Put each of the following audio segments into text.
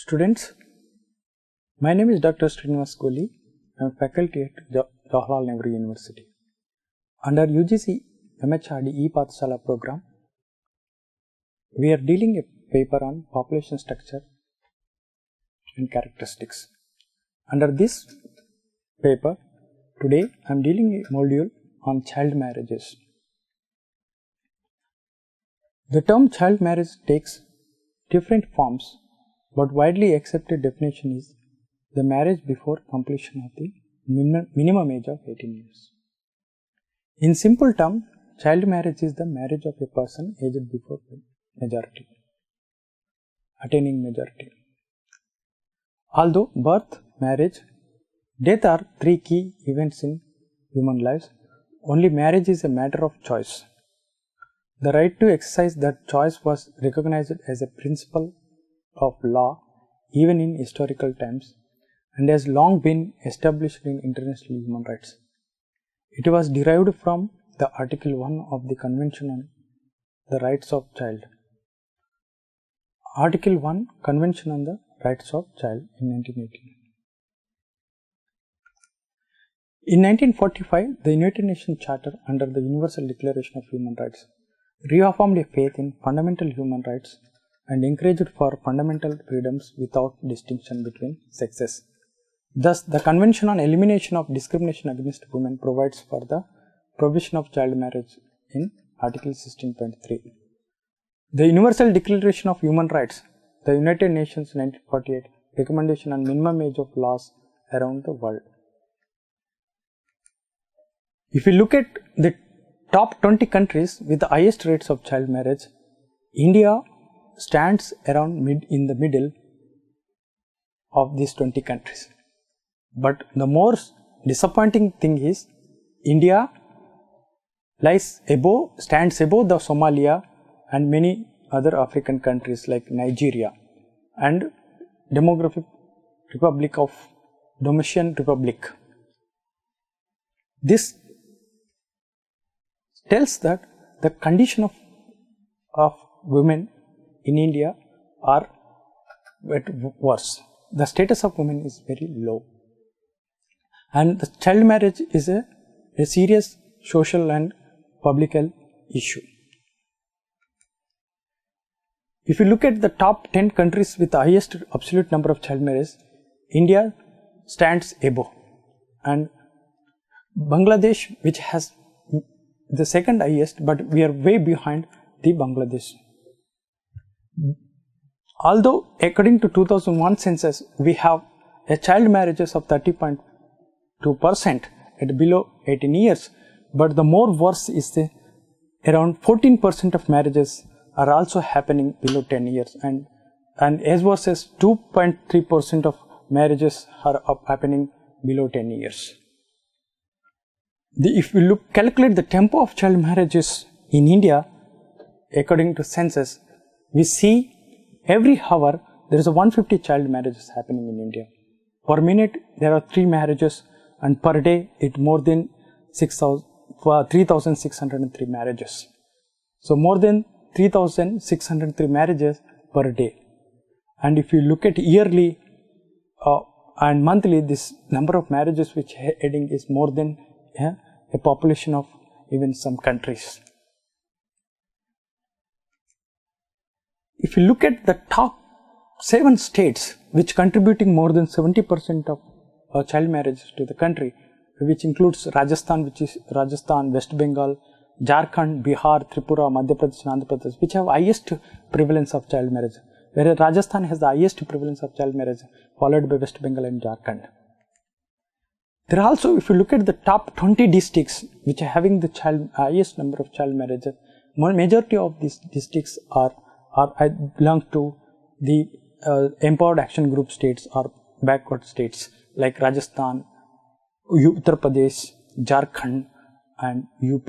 Students, my name is Dr. Srinivas Kohli. I am faculty at Jawaharlal Nehru University. Under UGC MHRD E-Pathshala program, we are dealing a paper on population structure and characteristics. Under this paper, today I am dealing a module on child marriages. The term child marriage takes different forms, but widely accepted definition is the marriage before completion of the minimum age of 18 years. In simple terms, child marriage is the marriage of a person aged before majority, attaining majority. Although birth, marriage, death are three key events in human lives, only marriage is a matter of choice. The right to exercise that choice was recognized as a principle of law even in historical times and has long been established in international human rights. It was derived from the Article 1 of the Convention on the Rights of Child. Article 1 Convention on the Rights of Child in 1918. In 1945, the United Nations Charter under the Universal Declaration of Human Rights reaffirmed a faith in fundamental human rights and encouraged for fundamental freedoms without distinction between sexes. Thus, the Convention on Elimination of Discrimination Against Women provides for the prohibition of child marriage in Article 16.3. The Universal Declaration of Human Rights, the United Nations 1948 recommendation on minimum age of laws around the world. If you look at the top 20 countries with the highest rates of child marriage, India stands around in the middle of these 20 countries. But the more disappointing thing is India stands above the Somalia and many other African countries like Nigeria and Democratic Republic of Dominican Republic. This tells that the condition of women in India are worse. The status of women is very low. And the child marriage is a serious social and public health issue. If you look at the top 10 countries with the highest absolute number of child marriages, India stands above. And Bangladesh, which has the second highest, but we are way behind the Bangladesh. Although according to 2001 census, we have a child marriages of 30.2% at below 18 years, but the more worse is around 14% of marriages are also happening below 10 years and as worse as 2.3% of marriages are happening below 10 years. If we calculate the tempo of child marriages in India, according to census, we see every hour there is a 150 child marriages happening in India. Per minute there are 3 marriages and per day it more than 3,603 marriages. So more than 3,603 marriages per day. And if you look at yearly and monthly, this number of marriages which heading is more than a population of even some countries. If you look at the top 7 states which contributing more than 70% of child marriages to the country, which includes Rajasthan, West Bengal, Jharkhand, Bihar, Tripura, Madhya Pradesh and Andhra Pradesh, which have highest prevalence of child marriage, whereas Rajasthan has the highest prevalence of child marriage, followed by West Bengal and Jharkhand. There are also, if you look at the top 20 districts which are having the highest number of child marriages, majority of these districts belong to the empowered action group states or backward states like Rajasthan, Uttar Pradesh, Jharkhand and UP.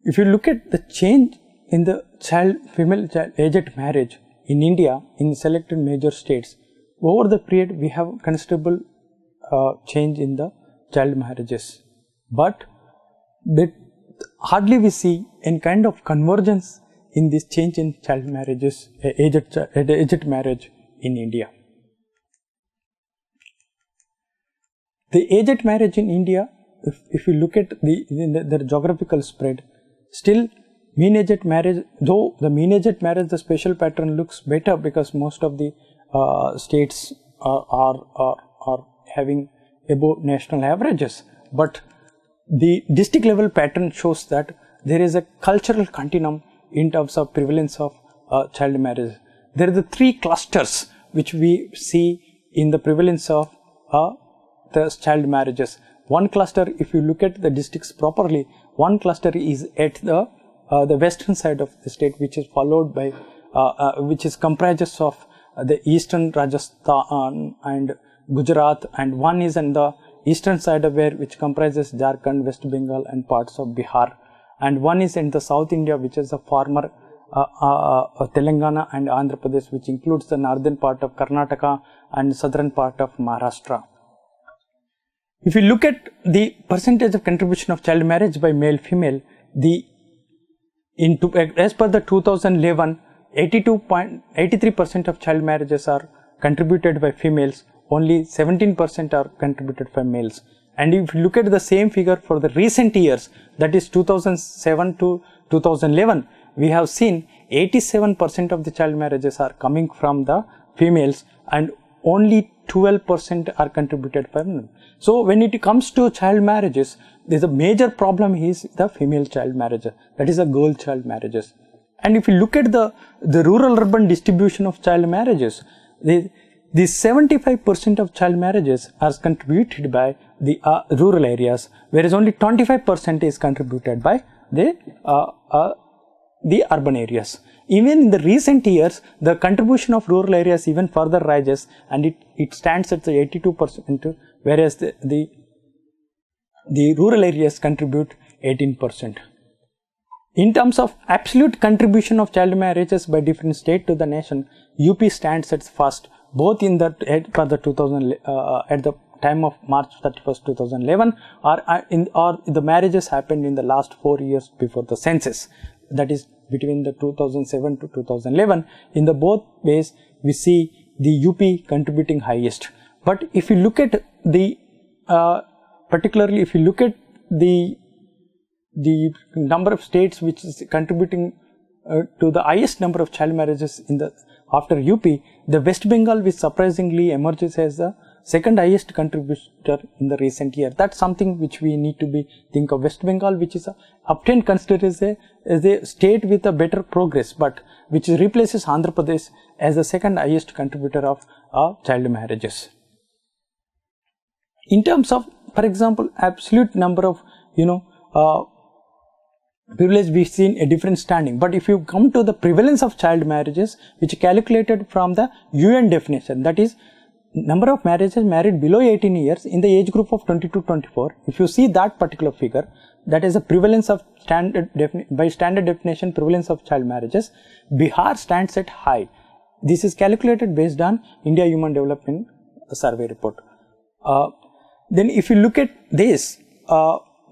If you look at the change in the female child aged marriage in India in selected major states, over the period we have considerable change in the child marriages. But hardly we see any kind of convergence in this change in child marriages, aged marriage in India. The aged marriage in India, if you look at the geographical spread, still mean aged marriage, though the mean aged marriage, the special pattern looks better because most of the states are having above national averages, but the district level pattern shows that there is a cultural continuum in terms of prevalence of child marriage. There are the three clusters which we see in the prevalence of the child marriages. One cluster, if you look at the districts properly, one cluster is at the western side of the state, which is followed by which is comprises of the eastern Rajasthan and Gujarat, and one is on the eastern side of which comprises Jharkhand, West Bengal and parts of Bihar, and one is in the South India, which is the former Telangana and Andhra Pradesh, which includes the northern part of Karnataka and southern part of Maharashtra. If you look at the percentage of contribution of child marriage by male female, as per the 2011, 83% of child marriages are contributed by females, only 17% are contributed by males. And if you look at the same figure for the recent years, that is 2007 to 2011, we have seen 87% of the child marriages are coming from the females and only 12% are contributed by men. So when it comes to child marriages, there's a major problem is the female child marriages, that is the girl child marriages. And if you look at the rural-urban distribution of child marriages, the 75% of child marriages are contributed by the rural areas, whereas only 25% is contributed by the urban areas. Even in the recent years, the contribution of rural areas even further rises, and it stands at the 82%, whereas the rural areas contribute 18%. In terms of absolute contribution of child marriages by different states to the nation, UP stands at first, both in the at the time of March 31st, 2011, or the marriages happened in the last 4 years before the census. That is between the 2007 to 2011. In the both ways, we see the UP contributing highest. But if you look at the particularly if you look at the number of states which is contributing to the highest number of child marriages in the after UP, the West Bengal, which surprisingly emerges as the second highest contributor in the recent year. That's something which we need to think of. West Bengal, which is often considered as a state with a better progress, but which replaces Andhra Pradesh as the second highest contributor of child marriages. In terms of, for example, absolute number of privilege, we've seen a different standing. But if you come to the prevalence of child marriages, which is calculated from the UN definition, that is number of marriages married below 18 years in the age group of 20 to 24. If you see that particular figure, that is a prevalence of by standard definition prevalence of child marriages, Bihar stands at high. This is calculated based on India Human Development Survey report. Then if you look at this,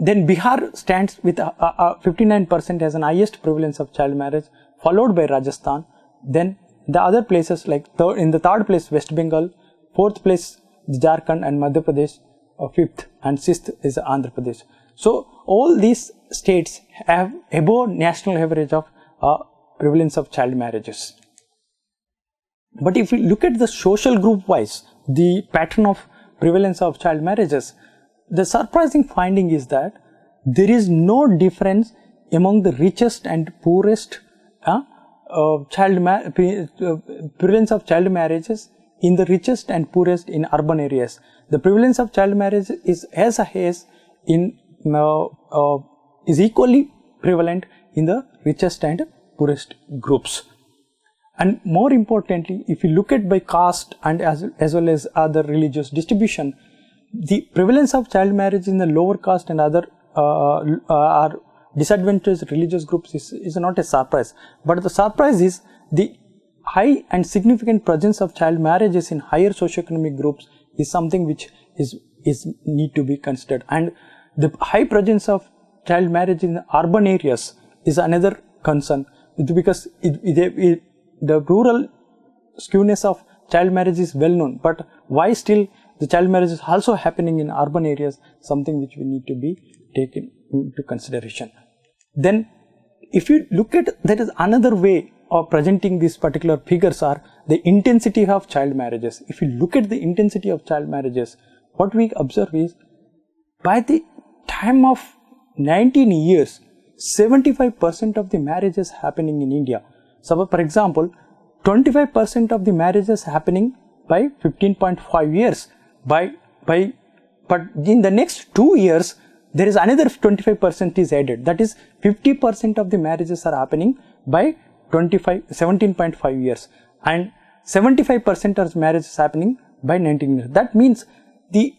then Bihar stands with 59% as an highest prevalence of child marriage, followed by Rajasthan. Then the other places like in the third place West Bengal, fourth place Jharkhand and Madhya Pradesh, fifth and sixth is Andhra Pradesh. So all these states have above national average of prevalence of child marriages. But if you look at the social group wise, the pattern of prevalence of child marriages, the surprising finding is that there is no difference among the richest and poorest prevalence of child marriages in the richest and poorest in urban areas. The prevalence of child marriage is as high as is equally prevalent in the richest and poorest groups. And more importantly, if you look at by caste and as well as other religious distribution, the prevalence of child marriage in the lower caste and other are disadvantaged religious groups is not a surprise. But the surprise is the high and significant presence of child marriages in higher socioeconomic groups is something which is need to be considered. And the high presence of child marriage in urban areas is another concern, because the rural skewness of child marriage is well known, but why still the child marriage is also happening in urban areas, something which we need to be taken into consideration. Then if you look at, there is another way of presenting these particular figures are the intensity of child marriages. If you look at the intensity of child marriages, what we observe is by the time of 19 years, 75% of the marriages happening in India. So, for example, 25% of the marriages happening by 15.5 years. But in the next 2 years, there is another 25% is added. That is 50% of the marriages are happening by 17.5 years, and 75% of marriages happening by 19 years. That means the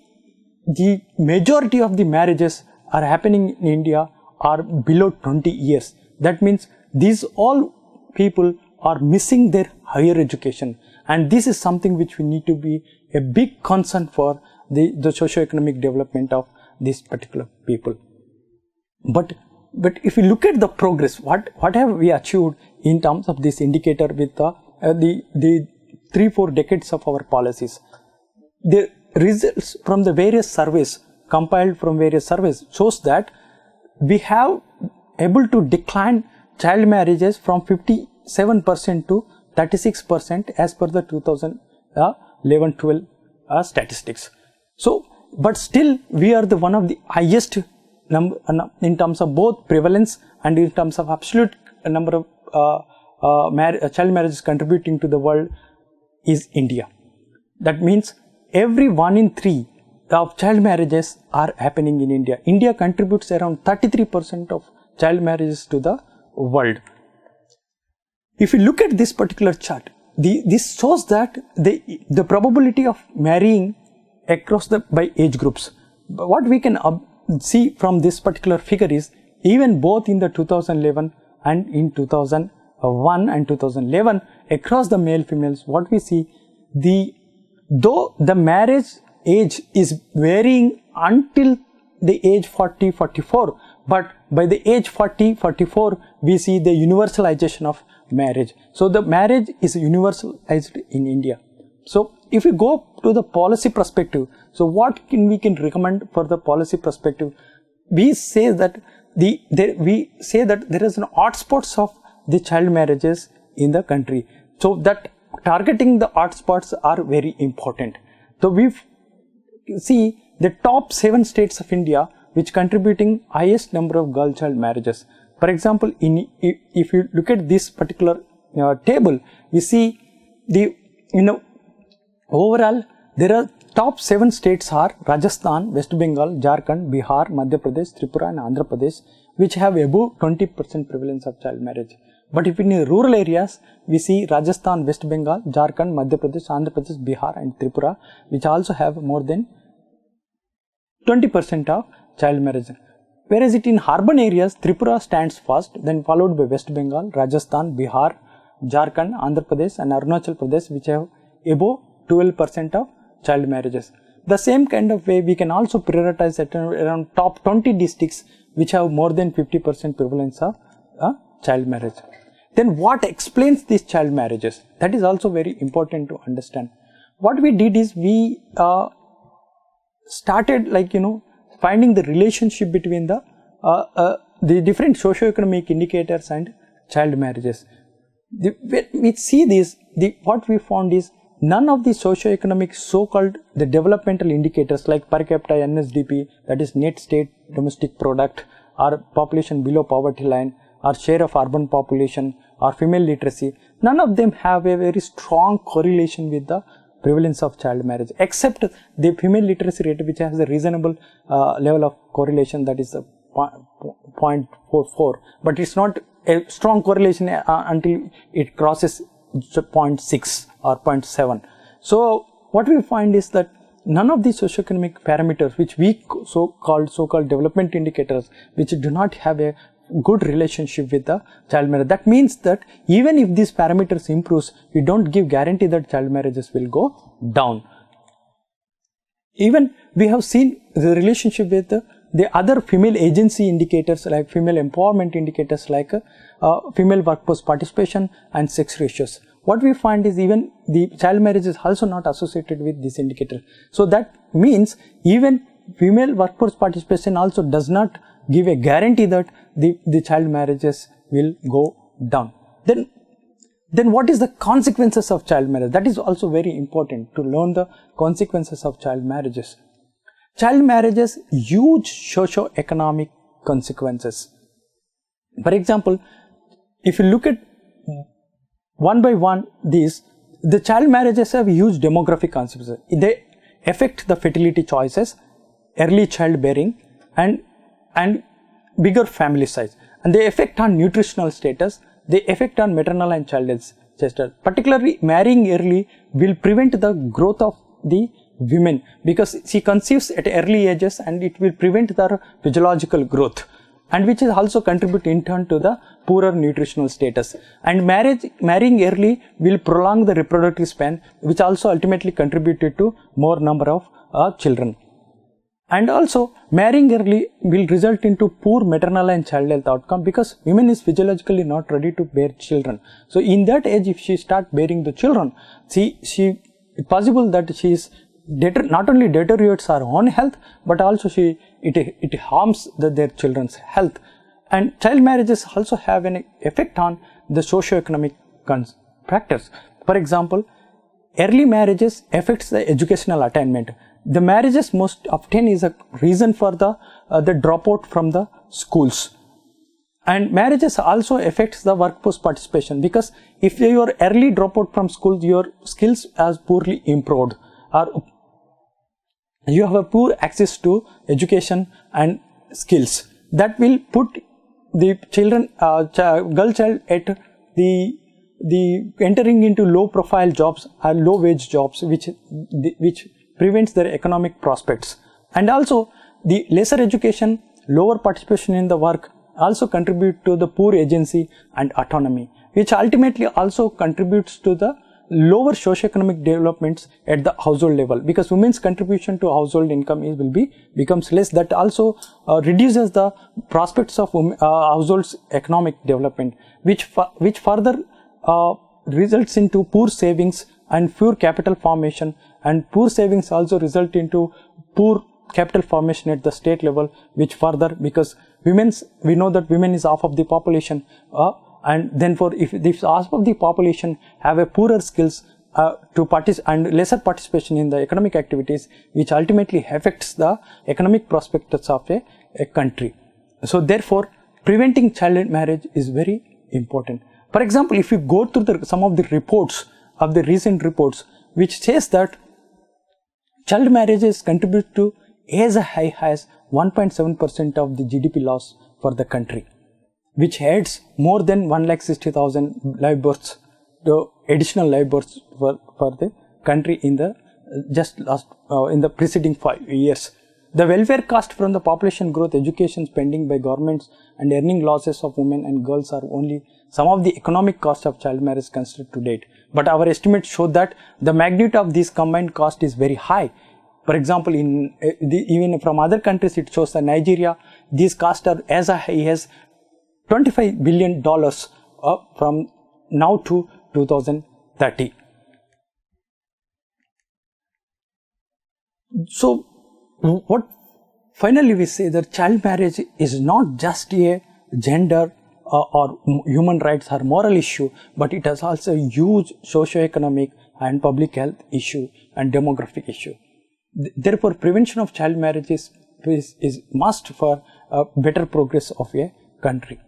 majority of the marriages are happening in India are below 20 years. That means these all people are missing their higher education, and this is something which we need to be a big concern for the socio-economic development of these particular people. But if you look at the progress, what have we achieved in terms of this indicator with the 3-4 decades of our policies? The results from the various surveys, compiled from various surveys, shows that we have able to decline child marriages from 57% to 36% as per the 2011-12 statistics. So, but still we are the one of the highest number in terms of both prevalence and in terms of absolute number of child marriages contributing to the world is India. That means every 1 in 3 of child marriages are happening in India. India contributes around 33% of child marriages to the world. If you look at this particular chart, this shows that the probability of marrying across by age groups. But what we can see from this particular figure is even both in the 2011 and in 2001 and 2011 across the male females, what we see, though the marriage age is varying until the age 40-44, but by the age 40-44 we see the universalization of marriage. So the marriage is universalized in India. So if we go to the policy perspective, so what we can recommend for the policy perspective? We say that there is an hotspots of the child marriages in the country. So that targeting the hotspots are very important. So we see the top 7 states of India which contributing highest number of girl child marriages. For example, if you look at this particular table, we see overall there are top 7 states are Rajasthan, West Bengal, Jharkhand, Bihar, Madhya Pradesh, Tripura and Andhra Pradesh, which have above 20% prevalence of child marriage. But if in rural areas, we see Rajasthan, West Bengal, Jharkhand, Madhya Pradesh, Andhra Pradesh, Bihar and Tripura, which also have more than 20% of child marriage. Whereas in urban areas, Tripura stands first, then followed by West Bengal, Rajasthan, Bihar, Jharkhand, Andhra Pradesh and Arunachal Pradesh, which have above 12% of child marriages. The same kind of way we can also prioritize at around top 20 districts which have more than 50% prevalence of child marriage. Then what explains these child marriages? That is also very important to understand. What we did is we started finding the relationship between the different socio-economic indicators and child marriages. When we see this, what we found is none of the socio-economic so-called the developmental indicators like per capita NSDP, that is net state domestic product, or population below poverty line, or share of urban population, or female literacy, none of them have a very strong correlation with the prevalence of child marriage, except the female literacy rate, which has a reasonable level of correlation, that is 0.44, but it's not a strong correlation until it crosses 0.6 or 0.7. So what we find is that none of these socioeconomic parameters, which we so-called development indicators, which do not have a good relationship with the child marriage. That means that even if these parameters improves, we don't give guarantee that child marriages will go down. Even we have seen the relationship with the other female agency indicators like female empowerment indicators like female workforce participation and sex ratios. What we find is even the child marriage is also not associated with this indicator. So that means even female workforce participation also does not give a guarantee that the child marriages will go down. Then what is the consequences of child marriage? That is also very important to learn the consequences of child marriages. Child marriages huge socio-economic consequences. For example, if you look at one by one the child marriages have huge demographic consequences. They affect the fertility choices, early childbearing and bigger family size, and they affect on nutritional status, they affect on maternal and child health status. Particularly marrying early will prevent the growth of the women because she conceives at early ages and it will prevent their physiological growth, and which is also contribute in turn to the poorer nutritional status. And marrying early will prolong the reproductive span, which also ultimately contributed to more number of children. And also marrying early will result into poor maternal and child health outcome because women is physiologically not ready to bear children. So in that age, if she start bearing the children, it's possible that she is not only deteriorates her own health, but also it harms their children's health. And child marriages also have an effect on the socio-economic factors. For example, early marriages affects the educational attainment. The marriages most often is a reason for the dropout from the schools. And marriages also affects the workforce participation because if you are early dropout from school, your skills are poorly improved, or you have a poor access to education and skills. That will put the girl child at the entering into low profile jobs or low wage jobs, which prevents their economic prospects. And also the lesser education, lower participation in the work also contribute to the poor agency and autonomy, which ultimately also contributes to the lower socioeconomic developments at the household level, because women's contribution to household income becomes less. That also reduces the prospects of households economic development, which further results into poor savings and poor capital formation, and poor savings also result into poor capital formation at the state level, which further, because we know that women is half of the population, and therefore if half of the population have a poorer skills to participate and lesser participation in the economic activities, which ultimately affects the economic prospects of a country. So therefore preventing child marriage is very important. For example, if you go through some of the reports of the recent reports, which says that child marriages contribute to as high as 1.7% of the GDP loss for the country, which adds more than 1,60,000 live births, the additional live births for the country in the in the preceding 5 years. The welfare cost from the population growth, education spending by governments, and earning losses of women and girls are only some of the economic costs of child marriage considered to date. But our estimates show that the magnitude of this combined cost is very high. For example, even from other countries, it shows that Nigeria, these costs are as high as $25 billion from now to 2030. So, what finally we say that child marriage is not just a gender or human rights or moral issue, but it has also a huge socio-economic and public health issue and demographic issue. Therefore, prevention of child marriage is must for better progress of a country.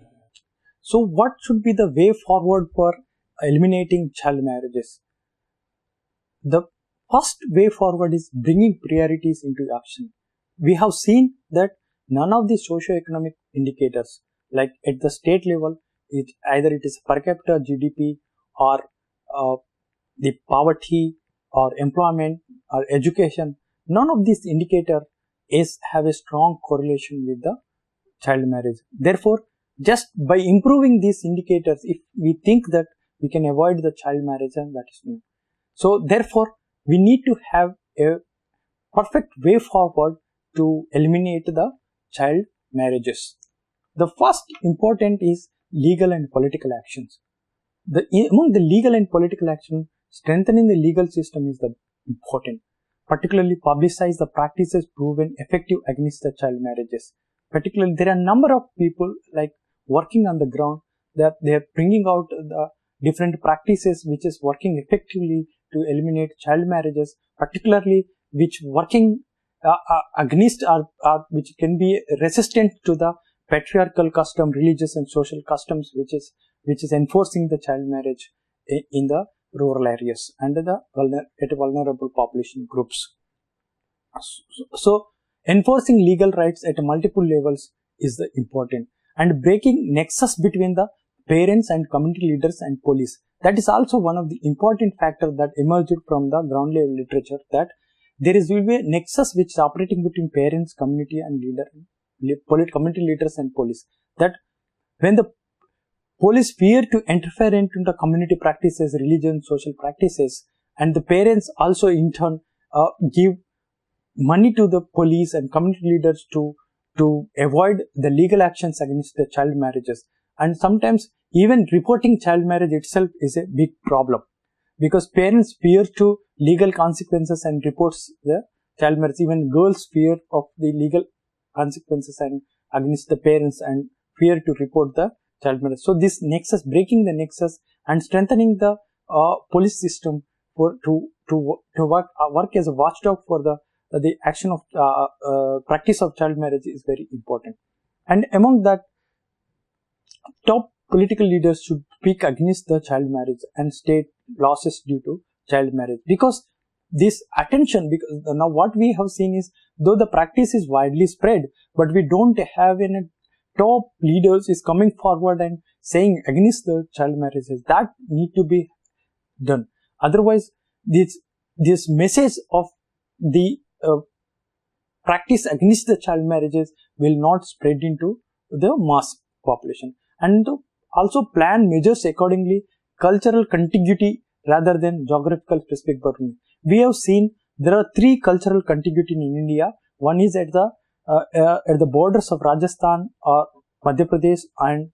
So, what should be the way forward for eliminating child marriages? The first way forward is bringing priorities into action. We have seen that none of the socio-economic indicators, like at the state level, either it is per capita GDP or the poverty or employment or education, none of these indicators have a strong correlation with the child marriage. Therefore, just by improving these indicators, if we think that we can avoid the child marriage, and that is new. So therefore, we need to have a perfect way forward to eliminate the child marriages. The first important is legal and political actions. Among the legal and political action, strengthening the legal system is the important. Particularly publicize the practices proven effective against the child marriages. Particularly, there are a number of people like working on the ground that they are bringing out the different practices which is working effectively to eliminate child marriages, particularly which working against or which can be resistant to the patriarchal custom, religious and social customs, which is enforcing the child marriage in the rural areas and at vulnerable population groups. So enforcing legal rights at multiple levels is the important, and breaking nexus between the parents and community leaders and police. That is also one of the important factors that emerged from the ground level literature, that there will be a nexus which is operating between parents, community and community leaders and police. That when the police fear to interfere into the community practices, religion, social practices, and the parents also in turn give money to the police and community leaders to avoid the legal actions against the child marriages. And sometimes even reporting child marriage itself is a big problem, because parents fear to legal consequences and reports the child marriage. Even girls fear of the legal consequences and against the parents and fear to report the child marriage. So this nexus, breaking the nexus and strengthening the police system to work as a watchdog for the action of practice of child marriage is very important. And among that, top political leaders should speak against the child marriage and state losses due to child marriage, because this attention, because now what we have seen is, though the practice is widely spread, but we don't have any top leaders is coming forward and saying against the child marriages. That need to be done. Otherwise, this message of the practice against the child marriages will not spread into the mass population. And also plan measures accordingly, cultural contiguity rather than geographical specific boundary. We have seen there are 3 cultural contiguity in India. One is at the borders of Rajasthan or Madhya Pradesh and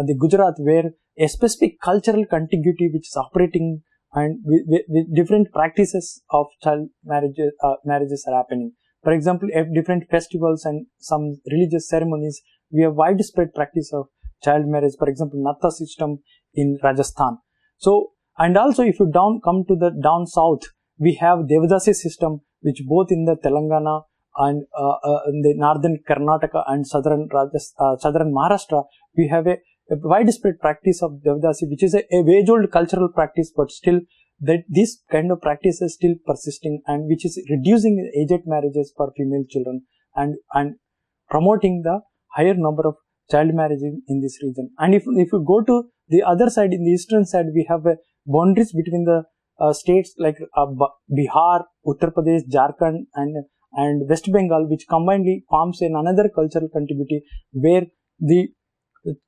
the Gujarat, where a specific cultural contiguity which is operating and with different practices of child marriages are happening. For example, at different festivals and some religious ceremonies, we have widespread practice of child marriage. For example, Natta system in Rajasthan. So, and also if you come to the down south, we have Devadasi system, which both in the Telangana and in the northern Karnataka and southern Maharashtra, we have a widespread practice of Devadasi, which is a age-old cultural practice, but still that this kind of practice is still persisting, and which is reducing age marriages for female children and promoting the higher number of child marriage in this region. And if you go to the other side, in the eastern side, we have boundaries between the states like Bihar, Uttar Pradesh, Jharkhand and West Bengal, which combinedly forms another cultural contiguity where the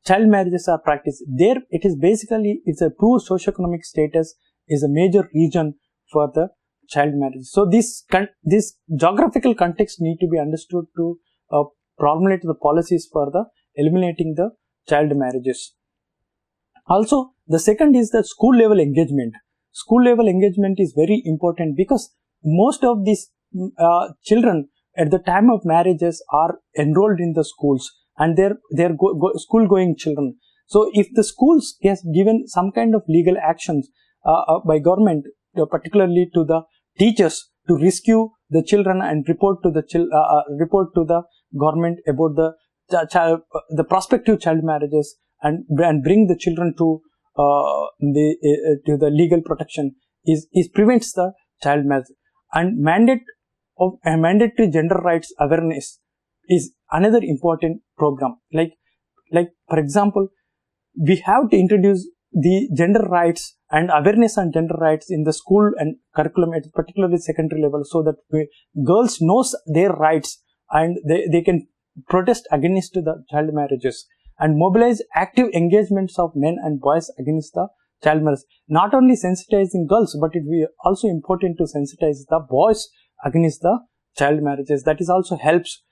child marriages are practiced. There it is basically, it's a poor socioeconomic status is a major reason for the child marriage. So this geographical context need to be understood to formulate the policies for the eliminating the child marriages. Also, the second is the school level engagement. School level engagement is very important, because most of these children at the time of marriages are enrolled in the schools, and they're school going children. So if the schools has given some kind of legal actions by government, particularly to the teachers, to rescue the children and report to the government about the prospective child marriages and bring the children to the legal protection, is prevents the child marriage. And mandatory gender rights awareness is another important program. Like for example, we have to introduce the gender rights and awareness on gender rights in the school and curriculum at particularly secondary level, so that girls knows their rights and they can protest against the child marriages, and mobilize active engagements of men and boys against the child marriage. Not only sensitizing girls, but it will be also important to sensitize the boys against the child marriages. That is also helps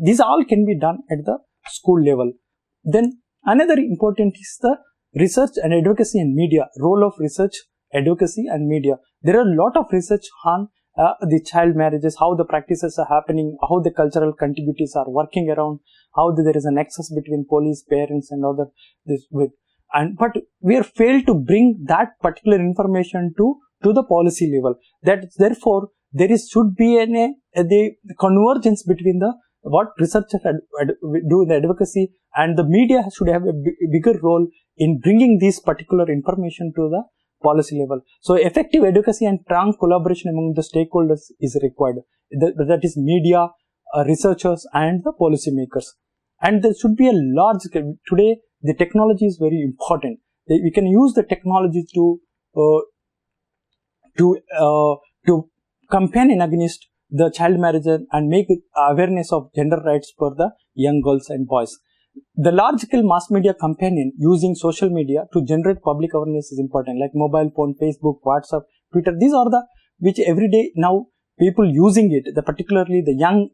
These all can be done at the school level. Then another important is the research and advocacy and media, role of research, advocacy and media. There are a lot of research on the child marriages, how the practices are happening, how the cultural contiguities are working around, how there is a nexus between police, parents and other this with. But we are failed to bring that particular information to the policy level. That therefore there should be the convergence between the what researchers do in the advocacy, and the media should have a bigger role in bringing this particular information to the policy level. So effective advocacy and strong collaboration among the stakeholders is required. That is media, researchers and the policy makers. And there should be a large scale. Today the technology is very important. We can use the technology to campaign against the child marriage and make awareness of gender rights for the young girls and boys. The large-scale mass media campaign using social media to generate public awareness is important, like mobile phone, Facebook, WhatsApp, Twitter. These are the which every day now people using it. Particularly the young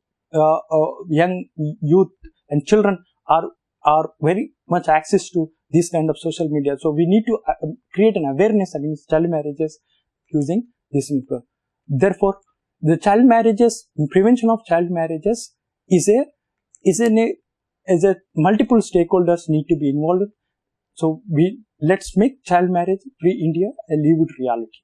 youth and children are very much access to this kind of social media. So we need to create an awareness against child marriages using this info. Therefore, the child marriages, prevention of child marriages is a multiple stakeholders need to be involved. So let's make child marriage free India a lived reality.